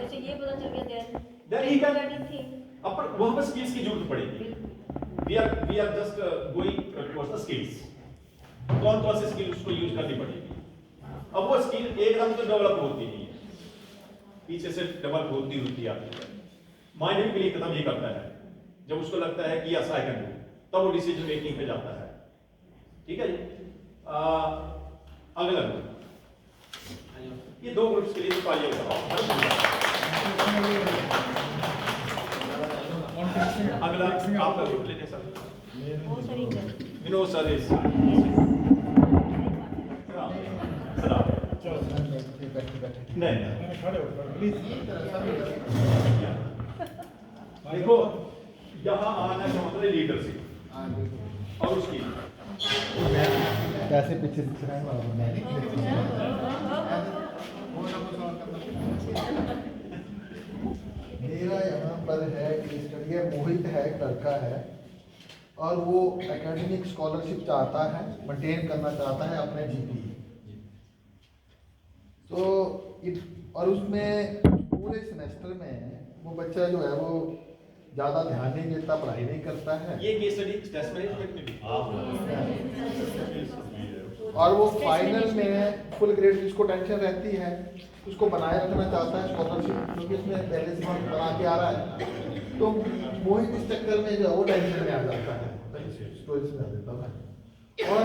जैसे ये पता चल गया Then he can anything. अपन वहां पर स्किल्स की जरूरत पड़ेगी। we are just going towards the skills। कौन कौन से स्किल उसको यूज करनी पड़ेगी। अब वो स्किल एकदम तो डेवलप होती नहीं है, पीछे से डेवलप होती होती आती है। माइंड भी बिलीव एकदम ये करता है, जब उसको लगता है कि यस आई कैन डू, तब वो डिसीजन मेकिंग पे जाता है। ठीक है जी। अगला ये दो ग्रुप्स के लिए तालियां बजाओ। अगला आपका ग्रुप लेते सर। विनोद सर इस नहीं देखो, यहाँ आना का मतलब लीडरशिप और उसकी कैसे पीछे मेरा यहाँ पर है कि स्टडी मोहित है, एक लड़का है और वो एकेडमिक स्कॉलरशिप चाहता है, मेंटेन करना चाहता है अपने जीपीए। तो और उसमें पूरे सेमेस्टर में वो बच्चा जो है वो ज़्यादा ध्यान नहीं देता, पढ़ाई नहीं करता है। ये केस स्टडी टेस्ट मैनेजमेंट में भी और वो फाइनल में फुल ग्रेड जिसको टेंशन रहती है उसको बनाए रखना चाहता है स्कॉलरशिप, क्योंकि उसमें पहले से बना के आ रहा है। तो मोहित इस चक्कर में जो है वो टेंशन में आ जाता है, स्टोरेज में आ जाता है और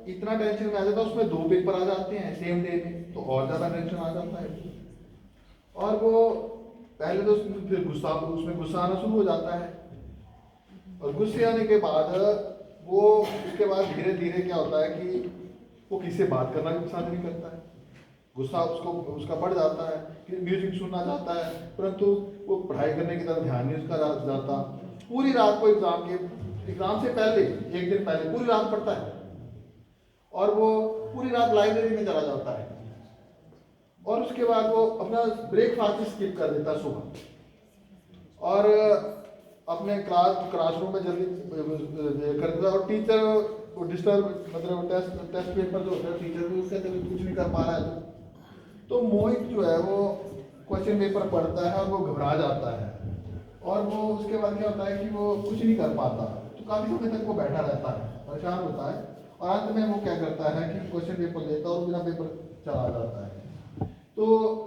इतना टेंशन में आ जाता है, उसमें 2 पेपर आ जाते हैं सेम डे में, तो और ज़्यादा टेंशन आ जाता है। और वो पहले तो फिर उसमें गुस्सा आना शुरू हो जाता है और गुस्से आने के बाद वो उसके बाद धीरे धीरे क्या होता है कि वो किसी से बात करना भी पसंद नहीं करता है, गुस्सा उसका बढ़ जाता है कि म्यूजिक सुनना चाहता है, परंतु वो पढ़ाई करने की तरफ ध्यान नहीं उसका जाता। पूरी रात को एग्जाम से पहले एक दिन पहले पूरी रात पढ़ता है और वो पूरी रात लाइब्रेरी में चला जाता है और उसके बाद वो अपना ब्रेकफास्ट स्किप कर देता है सुबह और अपने क्लासरूम में जल्दी कर देता और टीचर वो डिस्टर्ब मतलब टेस्ट पेपर जो होता है टीचर भी उसका कभी कुछ नहीं कर पा रहा है। तो मोहित जो है वो क्वेश्चन पेपर पढ़ता है और वो घबरा जाता है और वो उसके बाद क्या होता है कि वो कुछ नहीं कर पाता, तो काफ़ी समय तक वो बैठा रहता है, परेशान होता है और अंत में वो क्या करता है कि क्वेश्चन पेपर लेता है और बिना पेपर चला जाता है, तो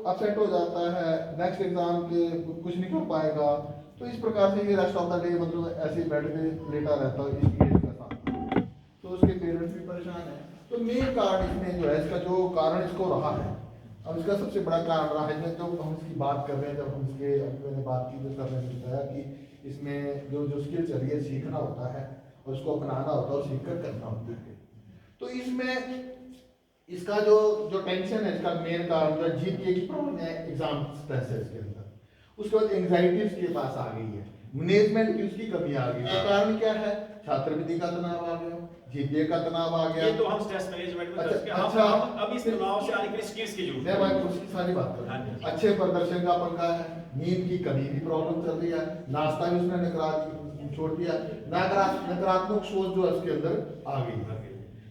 अपसेट हो जाता है, नेक्स्ट एग्जाम के कुछ नहीं कर पाएगा। तो इस प्रकार से ये रेस्ट ऑफ द डे मतलब ऐसे बेड पे लेटा रहता है इस केस के साथ। तो उसके पेरेंट्स भी परेशान है। तो मेन कारण इसमें जो है, इसका जो कारण इसको रहा है, अब इसका सबसे बड़ा कारण रहा है जो हम इसकी बात कर रहे हैं, जब हम इसके मैंने बात की तो सर ने बताया कि इसमें जो स्किल चाहिए सीखना होता है और उसको अपनाना होता है और सीख कर करना होता है। तो इसमें इसका जो टेंशन है, इसका मेन कारण जो जीपीए की प्रॉब्लम है, एग्जाम स्ट्रेस है इसके अंदर, उसके बाद एंग्जाइटी उसके पास आ गई है, मैनेजमेंट की उसकी कमी आ गई। तो कारण क्या है? छात्रवृत्ति का तनाव आ गया, जीपीए का तनाव आ गया। ये तो हम स्ट्रेस मैनेजमेंट में अच्छा, हम अब इस तनाव से आने के लिए स्किल्स की जरूरत है। मैं भाई उसकी सारी बात कर रहा हूं। अच्छे प्रदर्शन का पंगा है, नींद की कमी भी प्रॉब्लम चल रही है, नाश्ता भी उसने छोड़ दिया, नकारात्मक सोच जो है उसके अंदर आ गई।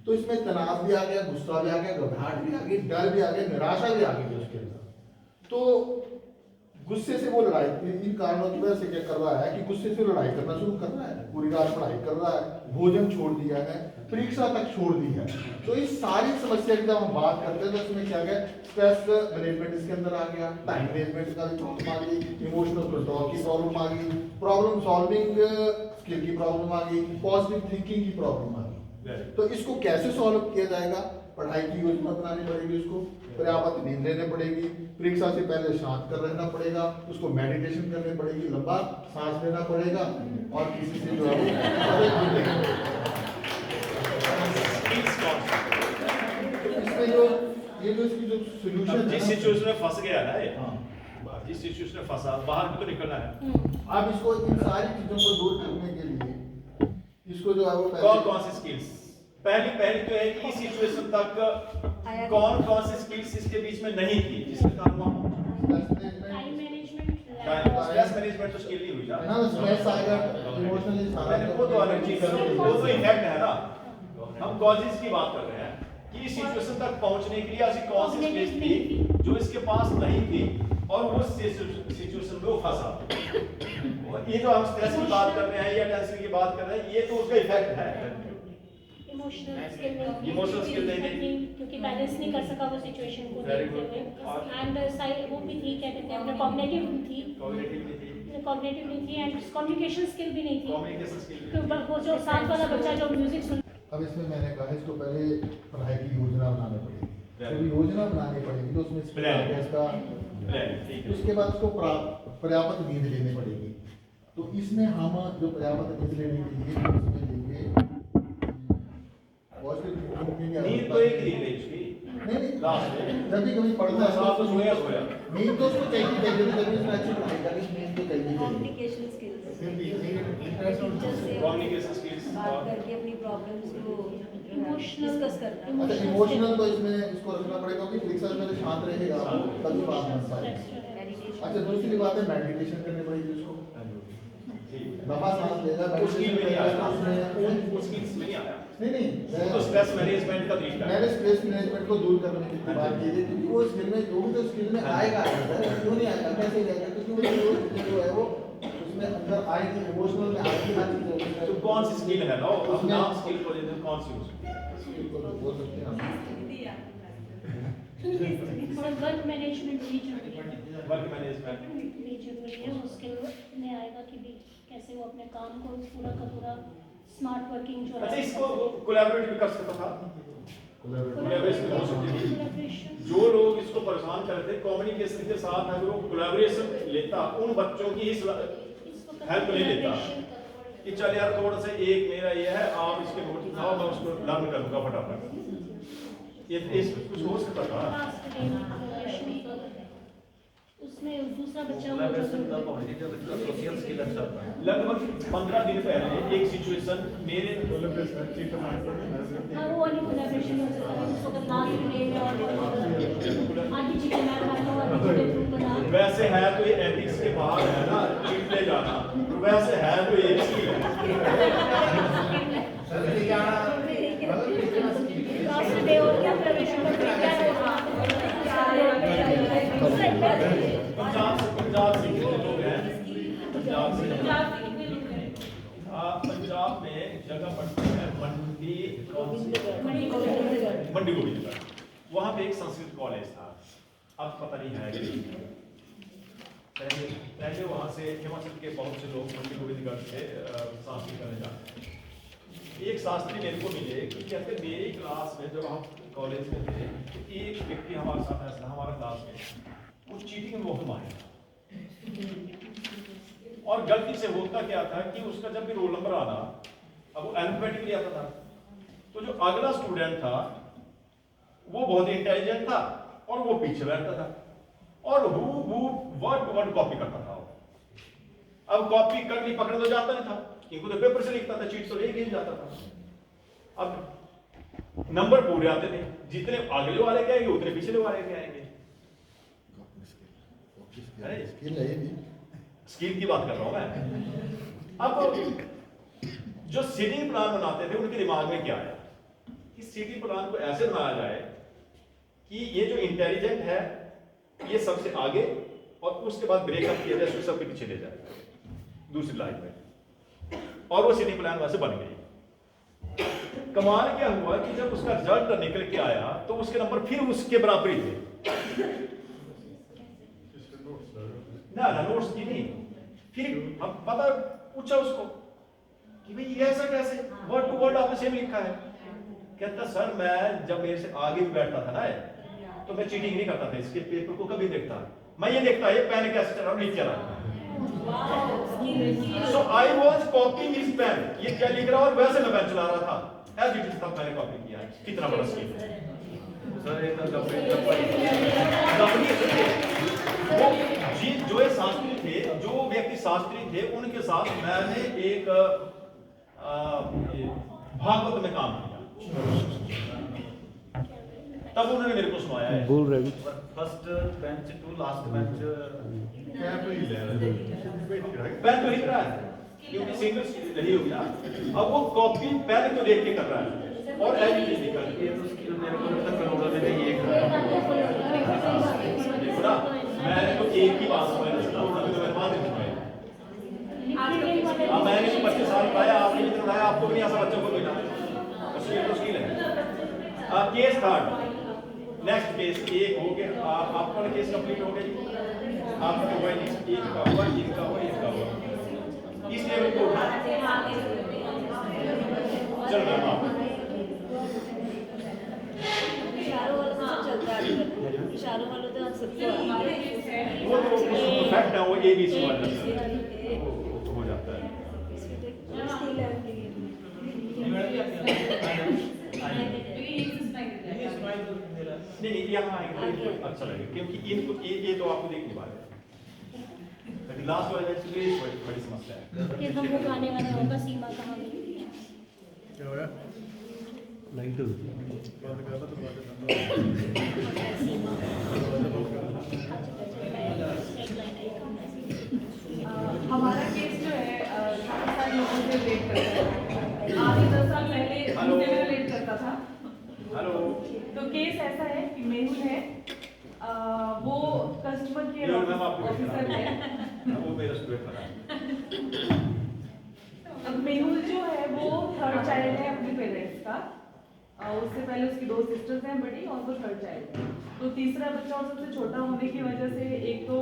तो इसमें तनाव भी आ गया, गुस्सा भी आ गया, घबराहट भी आ गई, डर भी आ गया, निराशा भी आ गई उसके अंदर। तो गुस्से से वो लड़ाई, इन कारणों की वजह से क्या कर रहा है कि गुस्से से लड़ाई करना शुरू कर रहा है, पूरी रात पढ़ाई कर रहा है, भोजन छोड़ दिया है, परीक्षा तक छोड़ दी है। तो इस सारी समस्या की जब हम बात करते हैं तो इसमें क्या गया, स्ट्रेस मैनेजमेंट इसके अंदर आ गया, टाइम मैनेजमेंट का भी प्रॉब्लम आ गई, इमोशनल कंट्रोल की प्रॉब्लम आ गई, प्रॉब्लम सॉल्विंग स्किल की प्रॉब्लम आ गई, पॉजिटिव थिंकिंग की प्रॉब्लम आ गई। तो इसको कैसे सॉल्व किया जाएगा? पढ़ाई की योजना बनानी पड़ेगी, उसको पर्याप्त नींद लेनी पड़ेगी, परीक्षा से पहले शांत कर रहना पड़ेगा, उसको मेडिटेशन करनी पड़ेगी, लंबा सांस लेना पड़ेगा और किसी से जो है इसमें जो ये जो इसकी जो सॉल्यूशन जिस सिचुएशन में फंस गया ना ये, जिस सिचुएशन में फंसा, बाहर भी तो निकलना है। अब इसको इन सारी चीजों को दूर करने के लिए इसको जो है वो कौन सी स्किल्स, पहली तो है कि इस सिचुएशन तक कौन सी स्किल्स इसके बीच में नहीं थी जिसके कारण टाइम मैनेजमेंट तो स्किल नहीं हुई ना, स्ट्रेस आएगा, इमोशनली वो तो अलग चीज है, वो तो इफेक्ट है ना। हम कॉजेस की बात कर रहे हैं कि इस सिचुएशन तक पहुंचने के लिए ऐसी कौन सी स्किल्स थी जो इसके पास नहीं थी और वो सिचुएशन में वो फंसा। और ये जो हम स्ट्रेस की बात कर रहे हैं या टेंशन की बात कर रहे हैं, ये तो उसका इफेक्ट है। इमोशनल स्किल नहीं, Emotional skill नहीं। क्योंकि बैलेंस नहीं कर सका वो सिचुएशन को Very देखते good. हुए। एंड वो भी थी, क्या कहते हैं, कॉग्निटिव थी, कॉग्निटिव नहीं थी, एंड कम्युनिकेशन स्किल भी नहीं थी। कम्युनिकेशन स्किल क्योंकि वो जो साथ वाला बच्चा जो म्यूजिक सुन, अब इसमें मैंने कहा इसको पहले पढ़ाई की योजना बनानी पड़ेगी। जब योजना बनानी पड़ेगी तो उसमें Plan. इसका ठीक है। उसके बाद उसको पर्याप्त नींद लेनी पड़ेगी। तो इसमें हम जो पर्याप्त नींद लेने के लिए इसमें लेंगे नींद तो एक ही है इसकी। नहीं लास्ट में जब भी कभी पढ़ता है साथ तो सोया सोया। नींद तो उसको चाहिए तभी उसमें अच्छी पढ़ाई करेगी, नींद तो चाहिए। कम्युनिकेशन स्किल्स, कम्युनिकेशन स्किल्स बात करके अपनी प्रॉब्लम्स को डिस्कस करना। अच्छा इमोशनल तो इसमें इसको रखना पड़ेगा क्योंकि परीक्षा में शांत रहेगा तभी बात बन पाएगी। अच्छा दूसरी बात है मेडिटेशन करनी पड़ेगी उसको, लंबा सांस लेगा उसकी में नहीं आया, उसमें उसकी में नहीं आया। नहीं वो तो स्ट्रेस मैनेजमेंट का तरीका है। मैंने स्ट्रेस मैनेजमेंट को दूर करने की बात की थी क्योंकि वो स्किल में जो भी तो स्किल में आएगा क्यों नहीं आएगा, कैसे जाएगा, क्योंकि वो जो है वो उसमें अंदर आएगी, इमोशनल में आएगी हर चीज। तो कौन सी स्किल है ना, वो नाम स्किल को लेते हैं, कौन सी उसकी बोल सकते हैं वर्क मैनेजमेंट भी जरूरी है। वर्क मैनेजमेंट भी जरूरी है, मुश्किल में आएगा कि भी कैसे वो अपने काम को पूरा का पूरा स्मार्ट वर्किंग जो अच्छा है। इसको कोलैबोरेट भी कर सकता था। कोलैबोरेशन हो सकती थी। Collaboration। जो लोग इसको परेशान कर रहे थे कम्युनिकेशन के साथ अगर वो कोलैबोरेशन लेता, उन बच्चों की हेल्प नहीं लेता कि चल यार थोड़ा सा एक मेरा ये है, आप इसके नोट उठाओ, मैं उसको लर्न करूंगा फटाफट। ये कुछ हो सकता था। Last day में collaboration का उसमें दूसरा बच्चा कोलैबोरेशन तब होनी जब इसका सोशल स्किल अच्छा होता है। लगभग 15 दिन पहले एक सिचुएशन मेरे हाँ वो वाली कोलैबोरेशन हो सकता है, उसको अगर लास्ट डे में और आगे जी के मैम आए तो आगे जी के ग्रुप बना। वैसे है तो ये एथिक्स के बाहर है ना, चीट ले जाना, वैसे है तो ये स्किल लास्ट डे और क्या कोलैबोरेशन का क्या होगा। पंजाब से कितने लोग हैं? पंजाब में जगह पड़ती है मंडी, मंडी गोविंदगढ़। वहाँ पे एक संस्कृत कॉलेज था, अब पता नहीं है कि नहीं। पहले वहाँ से हिमाचल के बहुत से लोग मंडी गोविंदगढ़ से संस्कृत करने जाते हैं। एक शास्त्री मेरे को मिले कि कहते मेरी क्लास में जब हम कॉलेज में थे तो एक व्यक्ति हमारे साथ ऐसा हमारा क्लास में वो चीटिंग में बहुत माहिर था। और गलती से होता क्या था कि उसका जब भी रोल नंबर आना, अब वो अल्फाबेटिकली आता था, तो जो अगला स्टूडेंट था वो बहुत इंटेलिजेंट था और वो पीछे बैठता था और वर्ड टू वर्ड कॉपी करता था। अब कॉपी करनी पकड़ तो जाता नहीं था क्योंकि तो पेपर से लिखता था, चीट तो ले जाता था। अब नंबर पूरे आते थे, जितने अगले वाले के आएंगे उतने पिछले वाले के आएंगे। स्किल की बात कर रहा हूं मैं। अब जो सीटिंग प्लान बनाते थे उनके दिमाग में क्या है कि सीटिंग प्लान को ऐसे बनाया जाए कि ये जो इंटेलिजेंट है ये सबसे आगे और उसके बाद ब्रेकअप किया जाए, सबके पीछे ले जाए दूसरी लाइन में, और वो सीटिंग प्लान वैसे बन गई। कमाल क्या हुआ कि जब उसका रिजल्ट निकल के आया तो उसके नंबर फिर उसके बराबर ही थे। ना नोट्स की नहीं, फिर अब पता पूछा उसको कि भाई ये ऐसा कैसे, वर्ड टू वर्ड आपने सेम लिखा है। कहता सर मैं जब मेरे से आगे भी बैठता था ना तो मैं चीटिंग नहीं करता था, इसके पेपर को कभी देखता, मैं ये देखता ये पेन कैसे चला लिख क्या रहा। So I was copying his pen, ये क्या लिख रहा और वैसे मैं पेन चला रहा था एज इट इज, तब मैंने कॉपी किया। कितना बड़ा स्किल है सर। ये तो जी जो शास्त्री थे, जो व्यक्ति शास्त्री थे उनके साथ मैंने एक भागवत में काम किया, तब उन्होंने मेरे को सुनाया है। बोल रहे first bench to last bench pen तो लिख रहा है क्योंकि सिंगल नहीं हो गया, अब वो कॉपी पेन को देख के कर रहा है और एज इट इज लिखा है। ये तो स्किल मेरे को लगता है करोड़ों में ये देखो ना, मैंने तो एक ही बात सुनाई, तो मैं बात नहीं सुनाई। अब मैंने तो 25 साल पढ़ाया, आपने भी पढ़ाया, आपको भी नहीं ऐसा बच्चों को बिना मुश्किल है। केस थर्ड, नेक्स्ट केस एक हो गया, आपका केस कंप्लीट हो गया, आपका हुआ एक का हुआ, एक का हुआ, एक का हुआ, इस लेवल को चल रहा है। चारों वालों तो आप सबको वो फैक्ट है, वो ABC वाला हो जाता है। नहीं यहाँ आएंगे अच्छा लगेगा, क्योंकि इनको ये तो आपको देख नहीं पा रहे, लेकिन लास्ट वाला बड़ी समस्या है। कि हम वो गाने वाला होगा सीमा कहाँ गई। हमारा केस जो है काफी सारे लोगों से रिलेट करता है। आगे 10 साल पहले मुझसे रिलेट करता था। हेलो, तो केस ऐसा है कि मेहुल है, वो कस्टमर केयर ऑफिसर है। वो मेरा स्टूडेंट था। अब मेहुल जो है वो थर्ड चाइल्ड है अपने पेरेंट्स का। उससे पहले उसकी 2 सिस्टर्स हैं बड़ी, और वो थर्ड चाइल्ड है। तो तीसरा बच्चा और सबसे छोटा होने की वजह से एक तो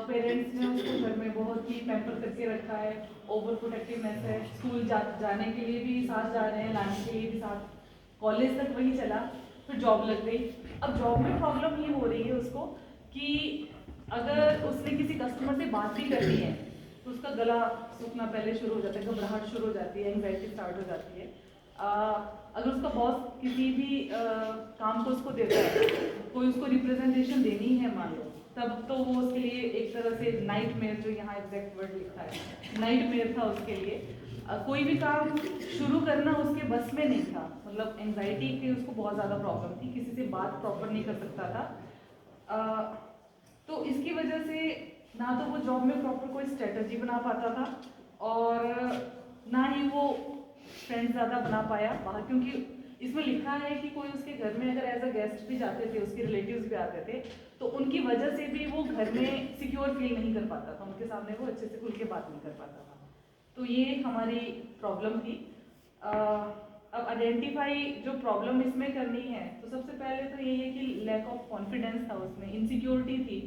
पेरेंट्स ने उसको घर में बहुत ही पैम्पर करके रखा है, ओवर प्रोटेक्टिवनेस है, स्कूल जाने के लिए भी साथ जा रहे हैं, लाने के लिए भी साथ, कॉलेज तक वही चला, फिर जॉब लग गई। अब जॉब में प्रॉब्लम ये हो रही है उसको कि अगर उसने किसी कस्टमर से बात भी करनी है तो उसका गला सूखना पहले शुरू हो जाता है, घबराहट शुरू हो जाती है, एंग्जाइटी स्टार्ट हो जाती है। अगर उसका बॉस किसी भी काम को उसको देता है, कोई उसको रिप्रेजेंटेशन देनी है मान लो, तब तो वो उसके लिए एक तरह से नाइटमेयर, जो यहाँ एग्जैक्ट वर्ड लिखा है, नाइटमेयर था उसके लिए। कोई भी काम शुरू करना उसके बस में नहीं था, मतलब एंजाइटी की उसको बहुत ज़्यादा प्रॉब्लम थी, किसी से बात प्रॉपर नहीं कर सकता था। तो इसकी वजह से ना तो वो जॉब में प्रॉपर कोई स्ट्रेटजी बना पाता था, और ना ही वो फ्रेंड्स ज़्यादा बना पाया बाहर, क्योंकि इसमें लिखा है कि कोई उसके घर में अगर एज अ गेस्ट भी जाते थे, उसके रिलेटिव्स भी आते थे, तो उनकी वजह से भी वो घर में सिक्योर फील नहीं कर पाता था, उनके सामने वो अच्छे से खुल के बात नहीं कर पाता था। तो ये हमारी प्रॉब्लम थी। अब आइडेंटिफाई जो प्रॉब्लम इसमें करनी है, तो सबसे पहले तो यही है कि लैक ऑफ कॉन्फिडेंस था उसमें, इनसिक्योरिटी थी,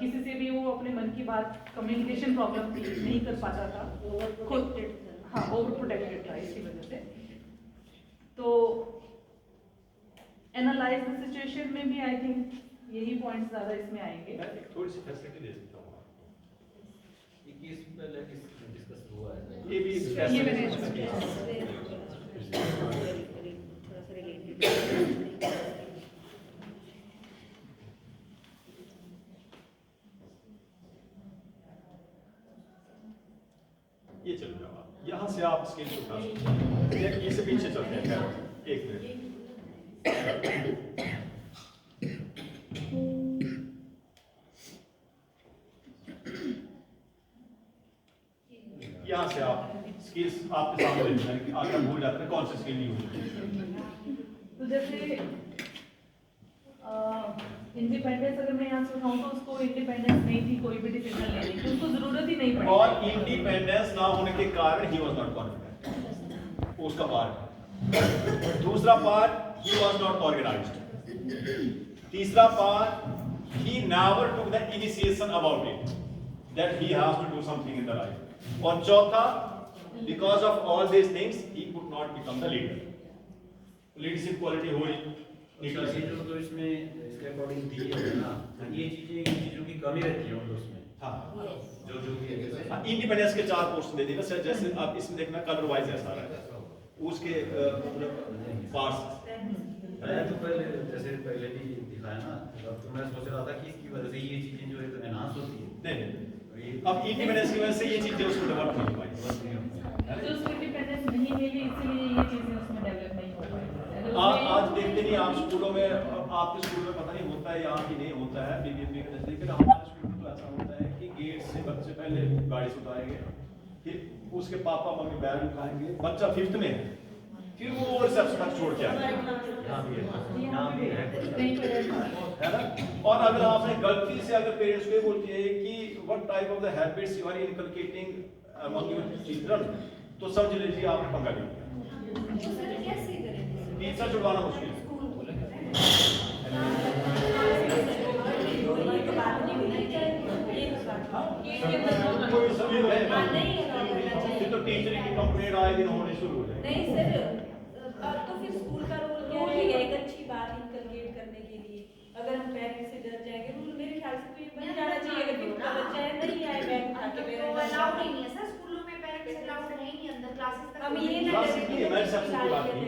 किसी से भी वो अपने मन की बात, कम्युनिकेशन प्रॉब्लम थी, नहीं कर पाता था, खुद हाँ ओवर प्रोटेक्टेड था इसकी वजह से। तो एनालाइज द सिचुएशन में भी आई थिंक यही पॉइंट्स ज़्यादा इसमें आएंगे। मैं थोड़ी सी फैसिलिटी दे देता हूँ। ये केस पहले डिस्कस हुआ है। ये भी ये मैंने थोड़ा सा रिलेटेड। ये चल रहा है, यहाँ से आप स्केल उठा सकते हैं, इससे पीछे चलते हैं। खैर, एक मिनट, यहाँ से आप स्किल्स आपके सामने देखते हैं कि आप भूल जाते हैं कौन सी स्किल यूज होती है। तो जैसे इंडिपेंडेंस अगर मैं यहाँ से उठाऊँ तो उसको इंडिपेंडेंस नहीं थी कोई भी डिसीजन लेने की, उसको जरूरत ही नहीं पड़ी। और इंडिपेंडेंस ना होने के कारण ही वाज नॉट कॉन्फिडेंट, उसका पार्ट। दूसरा part, he was not organised. तीसरा part, he never took the initiation about it, that he has to do something in the life. और चौथा, because of all these things he could not become the leader. Leadership quality हो ही चीजों तो इसमें इसके according दी है ना, ये चीजों की कमी रहती है उनको उसमें। हाँ, जो भी है जैसे इंडिपेंडेंस के 4 पोर्शन दे दिए ना सर, जैसे आप इसमें देखना कलर वाइज ऐसा रहा है, उसके पार्ट्स। मैं तो पहले जैसे पहले भी दिखाया ना, तो मैं सोच रहा था कि इसकी वजह से ये चीजें जो है तो एनहांस होती है। नहीं, अब इंडिपेंडेंस की वजह से ये चीजें उसको डेवलप नहीं हो पाई। तो उसको इंडिपेंडेंस नहीं मिली, इसलिए ये चीजें उसमें डेवलप नहीं हो पाई। आज देखते नहीं, आप स्कूलों में, आपके स्कूल में पता नहीं होता है यहाँ की नहीं होता है, बीबीएमबी के नजदीक, लेकिन हमारे स्कूल में तो ऐसा होता है कि गेट से बच्चे पहले गाड़ी से उतारेंगे, फिर उसके पापा मम्मी बैग उठाएंगे, बच्चा 5th में है, फिर वो रिसेप्शन तक छोड़ के आए, यहाँ भी है है ना। और अगर आपने गलती से अगर पेरेंट्स को ये बोलती है कि what type of the habits you are inculcating among your children, तो समझ लीजिए आपने पंगा लिया। कैसे करें? टीचर छुड़वाना मुश्किल है। कोई सभी रहेगा, फिर तो टीचर की कंप्लेंट आए दिन होने शुरू हो जाए। नहीं सर, अब तो फिर स्कूल का रोल क्या रहेगा एक अच्छी बात इनकलकेट करने के लिए? अगर हम पेरेंट्स से डर जाएंगे, रूल मेरे ख्याल से तो ये बन जाना चाहिए। अगर फिर का बच्चा है नहीं आए बैग उठा के मेरे अलाउड ही नहीं है सर, स्कूलों में पेरेंट्स अलाउड है ही नहीं अंदर क्लासेस तक। हम ये ना क्लास करें की मैं रिसेप्शन की बात की,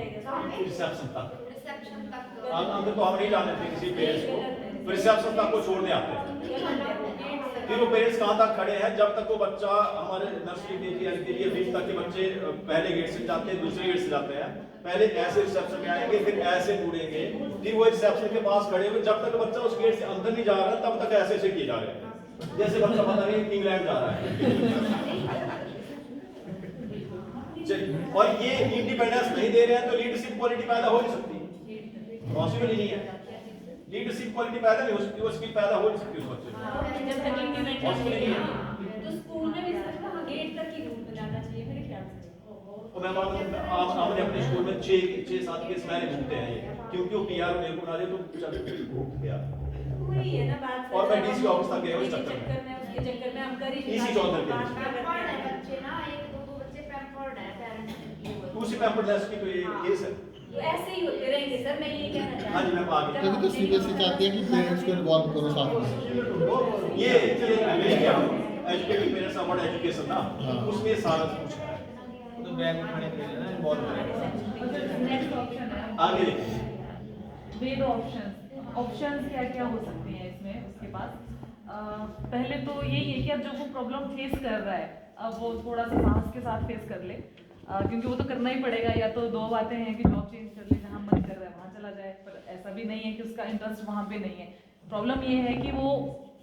रिसेप्शन तक रिसेप्शन तक अंदर तो हम नहीं जाने थे किसी पेरेंट्स को, तो रिसेप्शन तक को छोड़ने आते हैं। फिर वो पेरेंट्स कहाँ तक खड़े हैं, जब तक वो बच्चा हमारे नर्सरी के लिए 20 तक के बच्चे पहले गेट से जाते हैं, दूसरे गेट से जाते हैं, पहले ऐसे रिसेप्शन में आएंगे, फिर ऐसे मुड़ेंगे, फिर वो रिसेप्शन के पास खड़े हुए, जब तक बच्चा उस गेट से अंदर नहीं जा रहा है तब तक ऐसे से किए जा रहे हैं, जैसे बच्चा पता नहीं इंग्लैंड जा रहा है। और ये इंडिपेंडेंस नहीं दे रहे हैं तो लीडरशिप क्वालिटी पैदा हो नहीं सकती, पॉसिबल ही नहीं है। लीडरशिप क्वालिटी पैदा नहीं हो सकती, वो स्किल पैदा हो नहीं सकती उस बच्चे में। जब तक पॉसिबल ही नहीं है। तो स्कूल में भी सर कहाँ गेट तक ही रूल बनाना चाहिए मेरे ख्याल से। और मैं बात हमने अपने स्कूल में 6-7 केस मैंने घूमते हैं ये, क्योंकि वो पीआर मेरे को बना दे तो चल घूम गया। वही है ना बात। और मैं डीसी ऑफिस तक गया उस चक्कर में, उसके चक्कर में हम कर ही इसी चौधरी के बात क्या करते पैम्पर्ड है हैं। बच्चे ना, एक दो बच्चे पैम्पर्ड है पेरेंट्स। उसी पैम्पलेट्स की तो ये केस है। तो ऐसे ही होते रहेंगे सर, मैं ये कहना चाहती हूँ। हाँ जी, मैं आगे। तभी तो सीबीएसई चाहती है कि पेरेंट्स को इन्वॉल्व करो साथ में। ये एजुकेटिंग पेरेंट्स अवार्ड एजुकेशन ना, उसमें सारा कुछ है। तो बैग उठाने के लिए ना इन्वॉल्व करें। नेक्स्ट ऑप्शन है आगे देखिए, वे द ऑप्शंस क्या क्या हो सकते हैं इसमें उसके पास। पहले तो यही है कि अब जो वो प्रॉब्लम फेस कर रहा है अब वो थोड़ा सा साहस के साथ फेस कर ले, क्योंकि वो तो करना ही पड़ेगा। या तो दो बातें हैं कि जॉब चेंज कर ले, जहाँ मन कर रहा है वहाँ चला जाए, पर ऐसा भी नहीं है कि उसका इंटरेस्ट वहाँ पे नहीं है। प्रॉब्लम ये है कि वो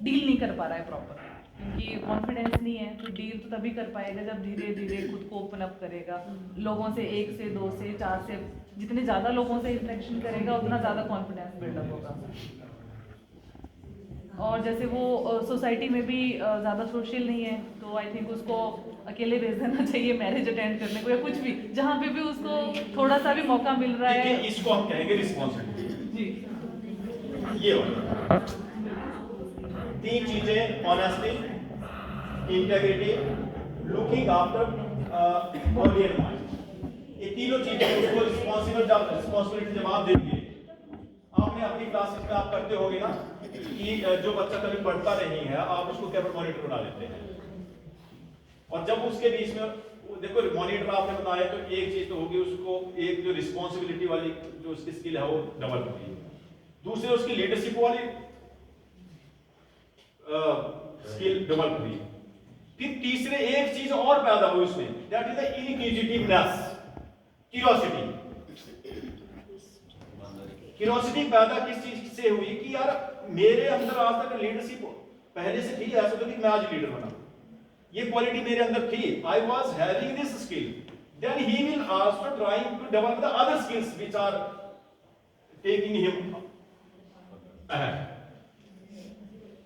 डील नहीं कर पा रहा है प्रॉपर, क्योंकि कॉन्फिडेंस नहीं है। तो डील तो तभी कर पाएगा जब धीरे धीरे खुद को ओपन अप करेगा, लोगों से 1 से 2 से 4 से जितने ज़्यादा लोगों से इंटरेक्शन करेगा उतना ज़्यादा कॉन्फिडेंस बिल्डअप होगा। और जैसे वो सोसाइटी में भी ज़्यादा सोशल नहीं है, तो आई थिंक उसको अकेले भेज देना चाहिए मैरिज अटेंड करने को या कुछ भी, जहाँ पे भी उसको थोड़ा सा भी मौका मिल रहा है। देखिए, इसको हम कहेंगे रिस्पॉन्सिबिलिटी। जी ये वाला 3 चीजें, honesty, integrity, looking after body and mind, ये तीनों चीजें उसको रिस्पॉन्सिबिलिटी जब आप देंगे। आपने अपनी क्लासेस में आप करते होगे ना कि जो बच्चा कभी पढ़ता नहीं है आप उसको केवल मॉनिटर बना देते हैं, और जब उसके बीच में देखो मॉनिटर आपने बताया तो एक चीज तो होगी, उसको एक जो रिस्पॉन्सिबिलिटी वाली जो उसकी स्किल है वो डेवलप होगी, दूसरे उसकी लीडरशिप वाली स्किल डेवलप हुई, फिर तीसरे एक चीज और पैदा हुई उसमें, that is the inquisitiveness, curiosity. Curiosity पैदा किस चीज से हुई कि यार मेरे अंदर आज तक लीडरशिप पहले से थी, ऐसा तो नहीं मैं आज लीडर बना, ये क्वालिटी मेरे अंदर थी, I was having this skill, then he will also trying to develop the other skills which are taking him ahead.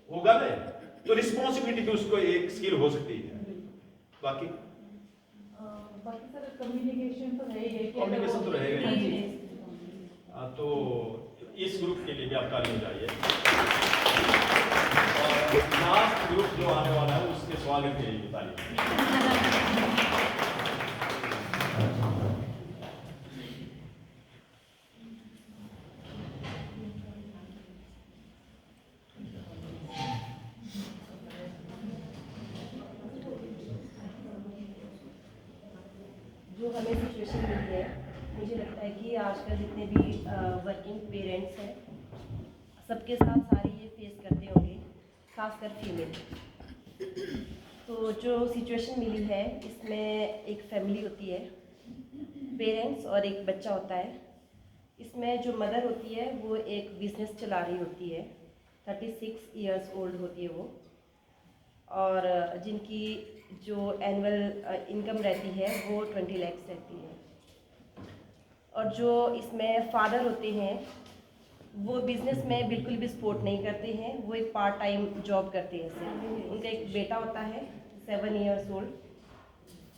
होगा ना, तो रिस्पॉन्सिबिलिटी भी उसको एक स्किल हो सकती है। बाकी सर कम्युनिकेशन तो है ही है, कम्युनिकेशन तो रहेगा हाँ ही। जी। तो इस ग्रुप के लिए भी आप ताली बजाइए, और लास्ट ग्रुप जो आने वाला है उसके स्वागत के लिए भी ताली। जो हमें सिचुएशन मिली है, मुझे लगता है कि आजकल जितने भी वर्किंग पेरेंट्स हैं सबके साथ सारे ये फेस करते होंगे, खासकर फीमेल। तो जो सिचुएशन मिली है इसमें एक फैमिली होती है, पेरेंट्स और एक बच्चा होता है। इसमें जो मदर होती है वो एक बिजनेस चला रही होती है, 36 इयर्स ओल्ड होती है वो, और जिनकी जो एनुअल इनकम रहती है वो 20 लाख रहती है। और जो इसमें फादर होते हैं वो बिजनेस में बिल्कुल भी सपोर्ट नहीं करते हैं, वो एक पार्ट टाइम जॉब करते हैं सिर्फ। उनका एक बेटा होता है 7 इयर्स ओल्ड।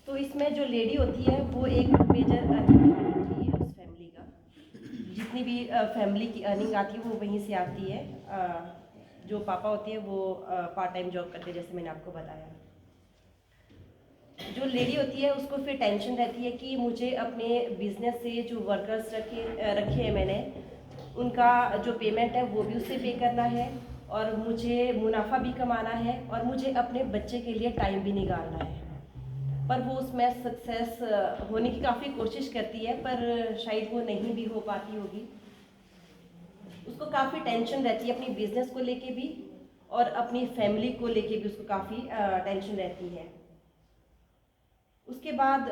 तो इसमें जो लेडी होती है वो एक मेजर अर्निंग होती है उस फैमिली का। जितनी भी फैमिली की अर्निंग आती है वो वहीं से आती है। जो पापा होते हैं वो पार्ट टाइम जॉब करते हैं, जैसे मैंने आपको बताया। जो लेडी होती है उसको फिर टेंशन रहती है कि मुझे अपने बिजनेस से जो वर्कर्स रखे हैं मैंने, उनका जो पेमेंट है वो भी उससे पे करना है और मुझे मुनाफा भी कमाना है और मुझे अपने बच्चे के लिए टाइम भी निकालना है। पर वो उसमें सक्सेस होने की काफ़ी कोशिश करती है, पर शायद वो नहीं भी हो पाती होगी। उसको काफ़ी टेंशन रहती है अपनी बिजनेस को लेके भी और अपनी फैमिली को लेके भी उसको काफ़ी टेंशन रहती है। उसके बाद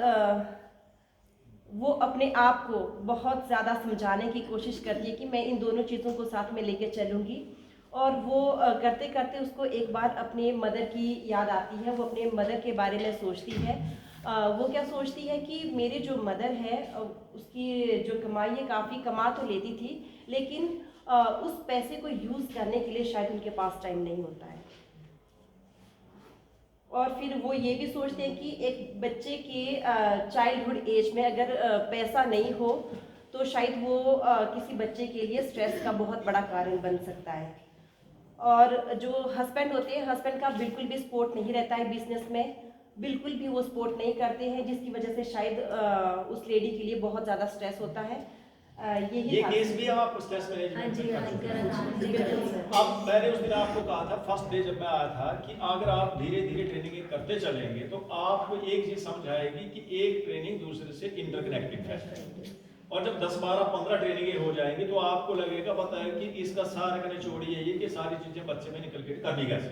वो अपने आप को बहुत ज़्यादा समझाने की कोशिश करती है कि मैं इन दोनों चीज़ों को साथ में लेके चलूँगी। और वो करते करते उसको एक बार अपने मदर की याद आती है। वो अपने मदर के बारे में सोचती है। वो क्या सोचती है कि मेरी जो मदर है उसकी जो कमाई है काफ़ी कमा तो लेती थी, लेकिन उस पैसे को यूज़ करने के लिए शायद उनके पास टाइम नहीं होता है। और फिर वो ये भी सोचते हैं कि एक बच्चे के चाइल्डहुड एज में अगर पैसा नहीं हो तो शायद वो किसी बच्चे के लिए स्ट्रेस का बहुत बड़ा कारण बन सकता है। और जो हस्बैंड होते हैं, हस्बैंड का बिल्कुल भी सपोर्ट नहीं रहता है बिजनेस में, बिल्कुल भी वो सपोर्ट नहीं करते हैं, जिसकी वजह से शायद उस लेडी के लिए बहुत ज़्यादा स्ट्रेस होता है। ये केस भी हम आपको स्ट्रेस मैनेजमेंट कर चुके हैं। अब मैंने उस दिन आपको कहा था फर्स्ट डे जब मैं आया था कि अगर आप धीरे धीरे ट्रेनिंग करते चलेंगे तो आपको एक चीज समझ आएगी कि एक ट्रेनिंग दूसरे से इंटरकनेक्टेड है। और जब 10, 12, 15 ट्रेनिंग हो जाएंगी तो आपको लगेगा पता है कि इसका सारा का निचोड़ ये कि सारी चीजें बच्चे में निकल के करनी कैसे,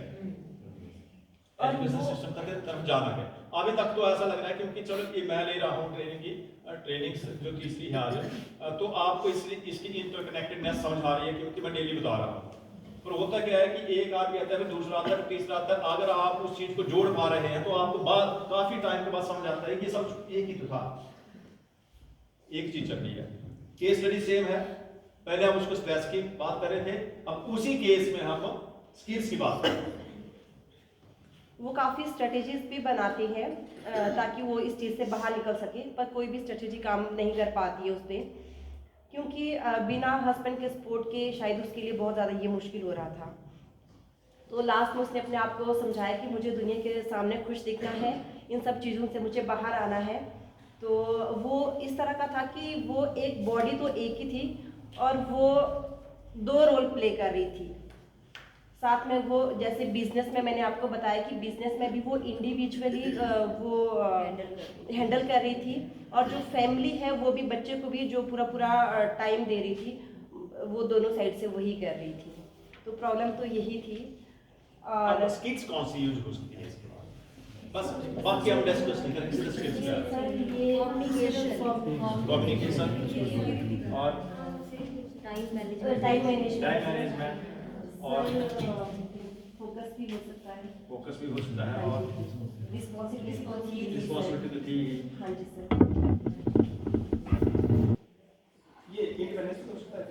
एजुकेशन सिस्टम तक तरफ जाना है। अभी तक तो ऐसा लग रहा है क्योंकि चलो ये मैं ले रहा हूँ ट्रेनिंग की, ट्रेनिंग जो तीसरी है आज, तो आपको इसकी इंटरकनेक्टेडनेस समझ आ रही है क्योंकि मैं डेली बता रहा हूँ। पर होता क्या है कि एक आदमी आता है फिर दूसरा आता है फिर तीसरा आता है। अगर आप उस चीज को जोड़ पा रहे हैं तो आपको बाद काफी टाइम के बाद समझ आता है कि सब एक ही तो था, एक चीज चल रही है। केस स्टडी सेम है, पहले हम उसको स्ट्रेस की बात कर रहे थे, अब उसी केस में हम स्किल्स की बात कर रहे हैं। वो काफ़ी स्ट्रेटेजीज भी बनाते हैं ताकि वो इस चीज़ से बाहर निकल सके, पर कोई भी स्ट्रेटेजी काम नहीं कर पाती है उस पर, क्योंकि बिना हस्बैंड के सपोर्ट के शायद उसके लिए बहुत ज़्यादा ये मुश्किल हो रहा था। तो लास्ट में उसने अपने आप को समझाया कि मुझे दुनिया के सामने खुश दिखना है, इन सब चीज़ों से मुझे बाहर आना है। तो वो इस तरह का था कि वो एक बॉडी तो एक ही थी और वो 2 रोल प्ले कर रही थी साथ में। वो जैसे बिजनेस में मैंने आपको बताया कि बिजनेस में भी वो इंडिविजुअली वो हैंडल कर रही थी, और जो फैमिली है वो भी बच्चे को भी जो पूरा टाइम दे रही थी, वो दोनों साइड से वही कर रही थी। तो प्रॉब्लम तो यही थी। और स्किल्स कौन सी यूज हो सकती है इसके बाद? बस बाकी हम डिस्कस नहीं करेंगे। स्किल्स क्या है? कम्युनिकेशन और टाइम मैनेजमेंट और फोकस भी हो सकता है। फोकस भी हो सकता है और रिस्पॉन्सिबिलिटी थी। हाँ जी सर। ये इंडिपेंडेंस हो सकता है।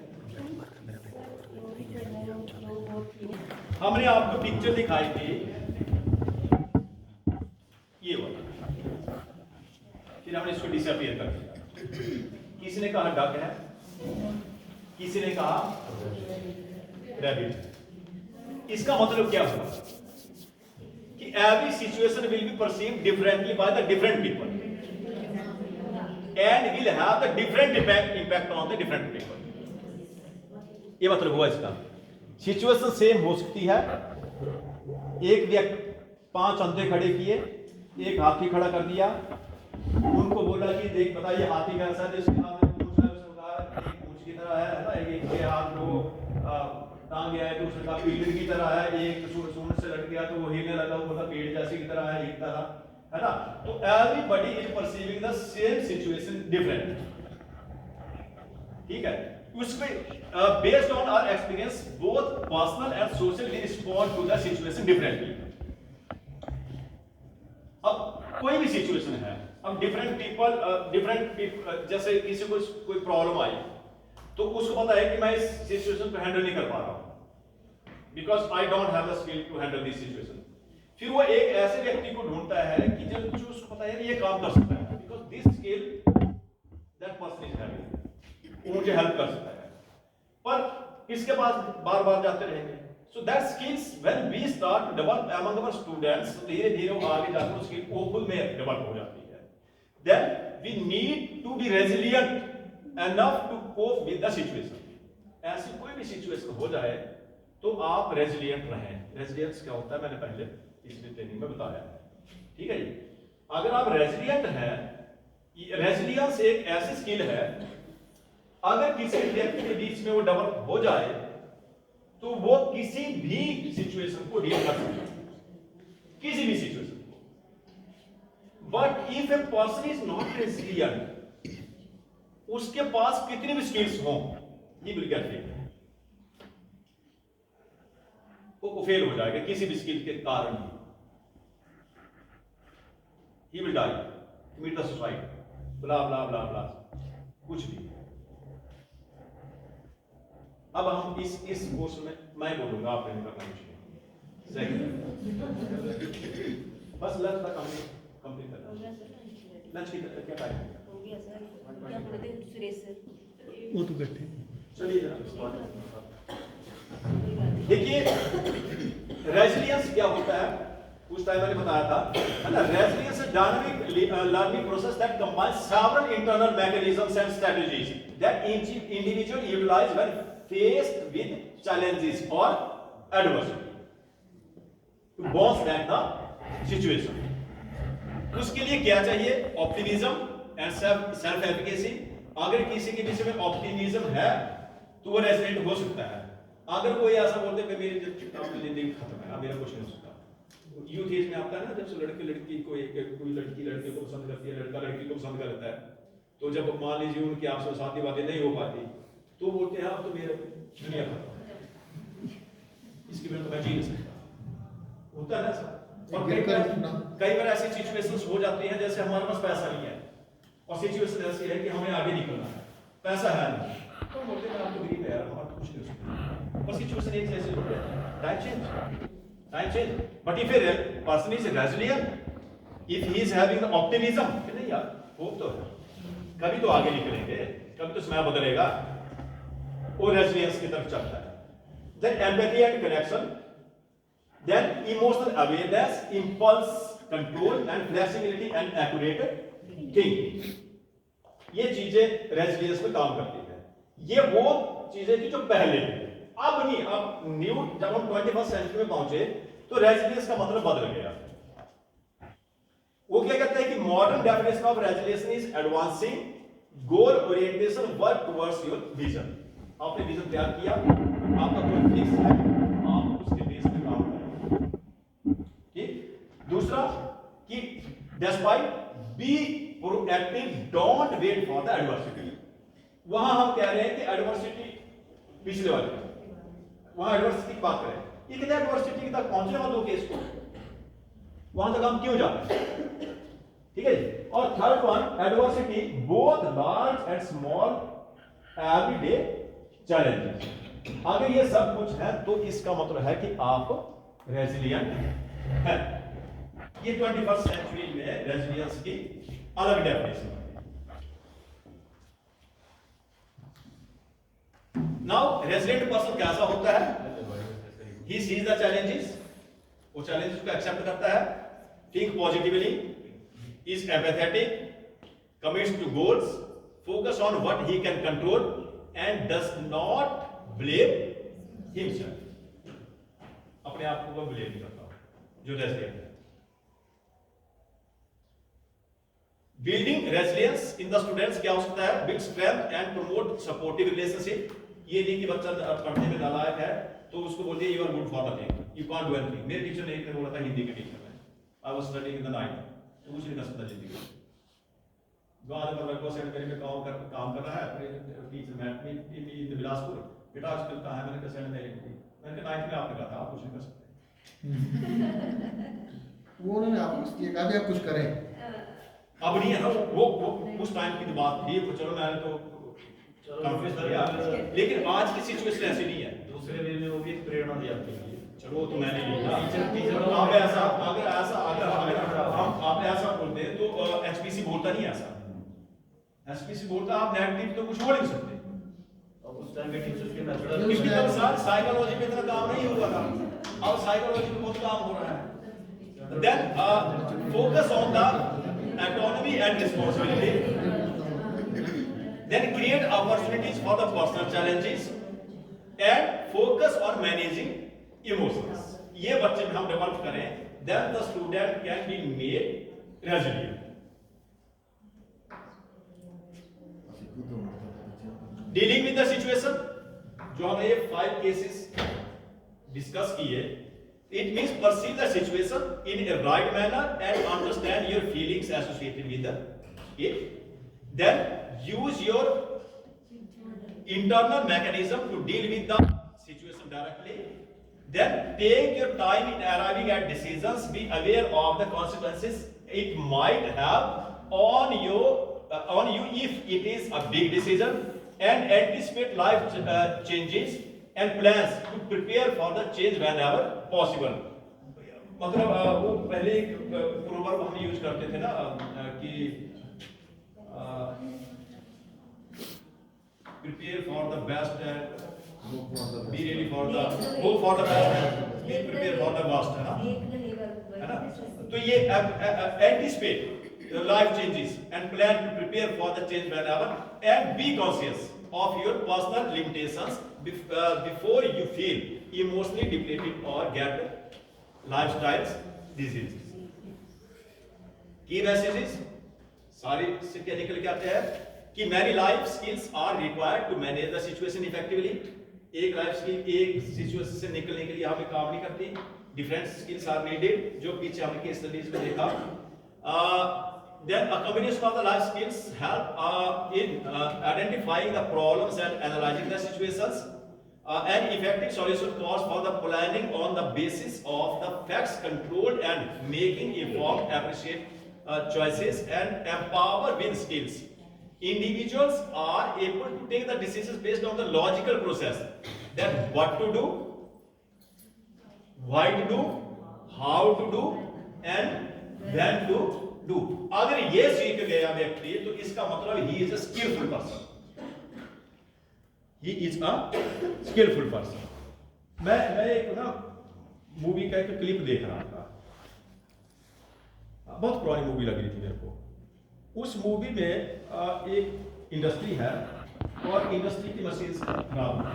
हमने आपको पिक्चर दिखाई थी ये वाला, फिर हमने इसको डिसअपीयर कर दिया। किसी ने कहा डक है, किसी ने कहा रैबिट। इसका मतलब क्या हुआ कि every situation will be perceived differently by the different people and will have the different impact on the different people. ये मतलब हुआ इसका। सिचुएशन सेम हो सकती है। एक व्यक्ति 5 अंधे खड़े किए, एक हाथी खड़ा कर दिया, उनको बोला कि देख बताइए हाथी कैसा है, जिसके हाथ में पूंछ है उसका एक पूंछ की तरह है ना, एक के हाथ को टांग गया है, दूसरे का पीड़ की तरह है, एक सूंड से लट गया तो वो हिलने लगा, वो बोला पेड़ जैसी की तरह है, एक तरह है ना। तो everybody is perceiving the same situation different. ठीक है, उसमें based on our experience both personal and social we respond to the situation differently. अब कोई भी सिचुएशन है, अब डिफरेंट पीपल जैसे किसी को कोई प्रॉब्लम आई तो उसको पता है कि मैं इस सिचुएशन को हैंडल नहीं कर पा रहा हूं because I don't have the skill to handle this situation. फिर वो एक ऐसे व्यक्ति को ढूंढता है कि जो उसको पता है ये काम कर सकता है because this skill that person is having, वो मुझे हेल्प कर सकता है। पर किसके पास बार बार जाते रहेंगे? So that skills when we start to develop among our students, धीरे धीरे वो आगे जाकर वो स्किल वो खुद में डेवलप हो जाती है। Then we need to be resilient enough to cope with the situation. ऐसी कोई भी सिचुएशन हो जाए तो आप रेजिलिएंट रहें। रेजिलियंस क्या होता है मैंने पहले पिछली ट्रेनिंग में बताया है, ठीक है जी। अगर आप रेजिलिएंट हैं, रेजिलियंस एक ऐसी स्किल है अगर किसी व्यक्ति के बीच में वो डेवलप हो जाए तो वो किसी भी सिचुएशन को डील कर सकता है, किसी भी सिचुएशन को। But if a person is not resilient, उसके पास कितनी भी स्किल्स हो, ही विल गेट फेल, वो फेल हो जाएगा किसी भी स्किल के कारण he will die, commit the suicide, blah blah blah blah, कुछ भी। अब हम इस कोर्स में मैं बोलूंगा, आपने नहीं करना कुछ नहीं, बस लंच तक कंप्लीट करना। लंच की क्या टाइम है? हो गया सर, क्या बोलते हैं सुरेश सर? वो तो गट्ठे चलिए देखिए रेजिलियंस क्या होता है, उस टाइम मैंने बताया था, है ना। Resilience is dynamic learning process that combines several internal mechanisms and strategies that each individual utilize when faced with challenges और adversity to bounce back the situation. उसके लिए क्या चाहिए? Optimism and self efficacy. अगर किसी के विषय में ऑप्टिमिज्म है तो वो रेजिलिएंट हो सकता है। अगर कोई ऐसा बोलते हैं मेरी जिंदगी खत्म है, अब मेरा कुछ नहीं हो सकता। यूथ एज में आता है ना, जब लड़के लड़की को कोई लड़की लड़के को पसंद करती है, लड़का लड़की को पसंद करता है, तो जब मान लीजिए उनकी आपसे शादी वादी नहीं हो पाती तो बोलते हैं अब तो मेरा दुनिया खत्म है, इसके बिना तो मैं जी नहीं सकता। होता है ना सर। और कई बार ऐसी सिचुएशंस हो जाती हैं जैसे हमारे पास पैसा नहीं है और सिचुएशन ऐसी है कि हमें आगे निकलना है, पैसा है नहीं, तो बोलते हैं आप तो गरीब है यार, हमारा तो कुछ नहीं हो सकता। और सिचुएशन एक जैसे होता है, time change. But if a person is resilient, if he is having the optimism कि नहीं यार होप तो है, कभी तो आगे निकलेंगे, कभी तो समय बदलेगा, वो रेजिलियंस की तरफ चलता है। Then empathy and connection, then emotional awareness, impulse control and flexibility and accurate thinking, ये चीजें रेजिलियंस में काम करती है। ये वो चीजें थी जो पहले थी, अब नहीं। अब न्यू जब हम 21st सेंचुरी में पहुंचे तो रेजिलियंस का मतलब बदल गया। वो क्या कहता है कि modern definition of resilience is advancing goal orientation work towards your vision. आपने विजन तैयार किया, आपका गोल फिक्स है, आप उसके बेस पे काम करें। ठीक। दूसरा कि despite be proactive, don't wait for the adversity. वहां हम कह रहे हैं कि एडवर्सिटी पिछले वाले, वहां एडवर्सिटी की बात करें, ये कहते हैं एडवर्सिटी तक पहुंचने वालों केस को वहां तक हम क्यों जाते हैं? ठीक है जी। और third one, adversity both large and small everyday challenges. अगर ये सब कुछ है तो इसका मतलब है कि आप रेजिलिएंट हैं। ये 21st सेंचुरी में रेजिलियंस की अलग डेफिनेशन है। नाउ रेजिलिएंट पर्सन कैसा होता है? ही सीज द चैलेंजेस, वो चैलेंजेस को एक्सेप्ट करता है, think positively, is empathetic, commits to goals, focus on what he can control and does not blame himself। अपने आप को वो ब्लेम नहीं करता जो रेजिलिएंट है। Building resilience in the students क्या हो सकता है? Build strength and promote supportive relationship. ये नहीं कि बच्चा पढ़ने में नालायक है तो उसको बोल दिया you are good for nothing, you can't do anything. मेरे टीचर ने एक ने बोला था, हिंदी के टीचर ने, I was studying in the night, तो कुछ नहीं कर सकता जिंदगी। गांव में वर्को सेंड करके काम कर रहा है, टीचर मैथ में बिलासपुर, बेटा आजकल कहाँ है? मैंने कहा सेंड नहीं, मैंने कहा 9th में आपने कहा था आप कुछ नहीं कर सकते। वो उन्होंने आपको कहा कि आप कुछ करें। अब नहीं है ना वो उस टाइम की तो बात थी, चलो मैं तो कन्फ्यूज हो गया, लेकिन आज की सिचुएशन ऐसी नहीं है। दूसरे वे में वो भी एक प्रेरणा दी आपके लिए। चलो वो तो मैंने नहीं लिखा। टीचर आप ऐसा अगर हम आप ऐसा बोलते हैं तो एचपीसी बोलता नहीं ऐसा। एचपीसी बोलता आप नेगेटिव तो कुछ बोल नहीं सकते। अब उस टाइम के टीचर्स के पिछली मेथड साल साइकोलॉजी पे इतना काम नहीं हुआ था, अब साइकोलॉजी पे बहुत काम हो रहा है। Then focus on the autonomy and responsibility, then create opportunities for the personal challenges and focus on managing emotions. ये बच्चे में हम डेवलप करें, then the student can be made resilient. Dealing with the situation, जो हमने ये 5 cases discuss किए, it means perceive the situation in a right manner and understand your feelings associated with it. Then use your internal mechanism to deal with the situation directly. Then take your time in arriving at decisions. Be aware of the consequences it might have on you if it is a big decision, and anticipate life changes and plans to prepare for the change whenever possible. मतलब वो पहले एक proverb हम use करते थे ना कि prepare for the best and be ready for the hope for the best and be prepared for the worst, है ना? तो ये anticipate the life changes and plan to prepare for the change whenever, and be conscious of your personal limitations before you feel emotionally depleted or get lifestyle diseases. Key messages सारी से क्या निकल के आते हैं कि many life skills are required to manage the situation effectively. एक life skill एक सिचुएशन से निकलने के लिए हमें काम नहीं करती, डिफरेंट स्किल्स आर नीडेड, जो पीछे हमने केस स्टडीज में देखा। Then a combination of the life skills help in identifying the problems and analyzing the situations. An effective solution calls for the planning on the basis of the facts, controlled and making informed, appreciate choices, and empower with skills. Individuals are able to take the decisions based on the logical process. Then what to do, why to do, how to do, and when to do. अगर ये सीख गया व्यक्ति तो इसका मतलब he is a skillful person. He is a skillful person. मैं एक ना मूवी का एक क्लिप देख रहा था, बहुत पुरानी मूवी लग रही थी मेरे को। उस मूवी में एक इंडस्ट्री है और इंडस्ट्री की मशीन खराब है।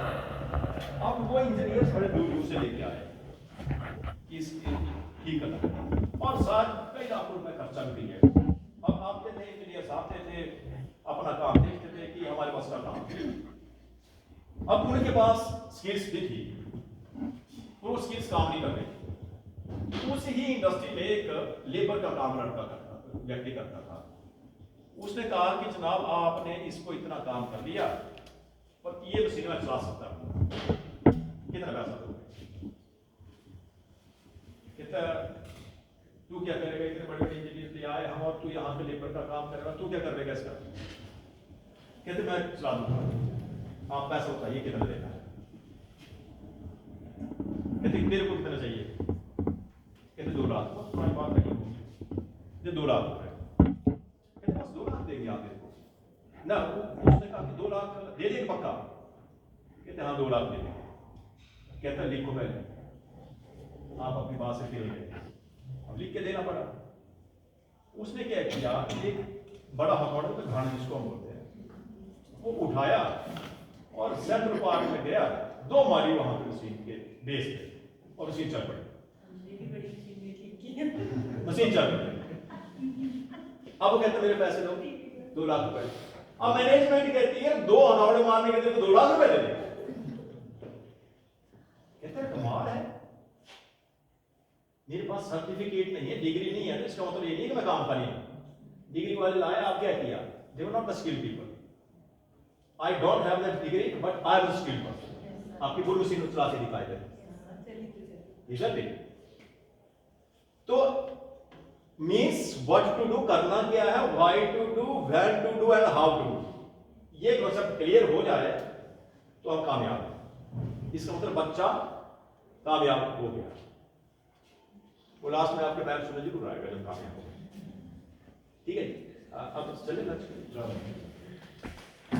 अब वो इंजीनियर बड़े दूर दूर से लेके आए ठीक करना, और साथ कई लाख रुपए खर्चा भी है। अब आते थे इंजीनियर आते थे, अपना काम देखते थे कि हमारे पास का काम। अब उनके पास स्किल्स भी थी, वो स्किल्स काम नहीं कर रही। उस ही इंडस्ट्री में एक लेबर का काम व्यक्ति करता था। उसने कहा कि जनाब आपने इसको इतना काम कर दिया, पर ये मशीन में चला सकता हूं, कितना पैसा दोगे? कहता तू क्या करेगा, इतने बड़े बड़े इंजीनियर ले आए हम और तू यहाँ पे लेबर का काम करेगा, तू क्या करेगा इसका? कहते मैं चला दूंगा, आप पैसा बताइए कितना देना है। कहते तेरे को कितना चाहिए? कहते 2 लाख। तुम्हारी बात नहीं होगी, 2 लाख रुपए। कहते बस 2 लाख देंगे आप मेरे को ना? उसने कहा कि 2 लाख दे देंगे पक्का? कहते हाँ 2 लाख दे देंगे। कहता लिखो पहले, आप अपनी बात से फेल गए, अब लिख के देना पड़ा। उसने क्या किया, एक बड़ा हथौड़ा का घाना जिसको हम बोलते हैं, वो उठाया और सेंट्रल पार्क में गया, 2 मारी वहां पे मशीन के बेस पे, और मशीन चल पड़ी। मशीन चल पड़ी। अब वो कहते मेरे पैसे दो, 2 लाख रुपए। अब मैनेजमेंट कहती है 2 हथौड़े मारने के लिए तो 2 लाख रुपए दे दे। कहते हैं कमाल है, मेरे पास सर्टिफिकेट नहीं है, डिग्री नहीं है, तो इसका मतलब ये नहीं कि मैं काम खाली हूं। डिग्री वाले लाए, आप क्या किया? They were not the skilled people. I don't have that degree but I am the skilled person. आपकी फुल मशीन चला के दिखाई दे, तो मीन्स व्हाट टू डू, करना क्या है, why to do, when to do and how to do, ये concept clear हो जाए तो हम कामयाब हैं। इसका मतलब बच्चा कामयाब हो गया। वो लास्ट में आपके पैर सुनने जरूर आएगा जब कामयाब हो गया। ठीक है जी, अब चले ना।